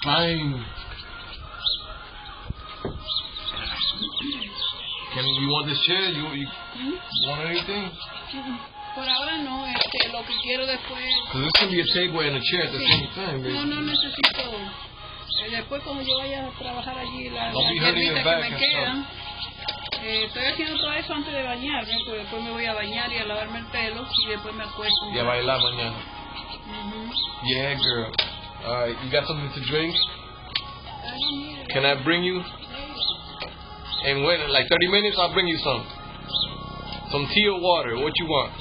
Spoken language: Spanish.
Fine. You want this chair? You want anything? Por ahora no, lo que quiero después. Because this can be a table and a chair at the same time, baby. No necesito. Después cuando yo vaya a trabajar allí, las hurting your hierbitas que back me and quedan, estoy haciendo todo eso antes de bañarme, pues después me voy a bañar y a lavarme el pelo y después me acuesto. Y a bailar mañana. Yeah, girl. Alright, you got something to drink? Can I bring you? And when, like 30 minutes, I'll bring you some. Some tea or water, what you want?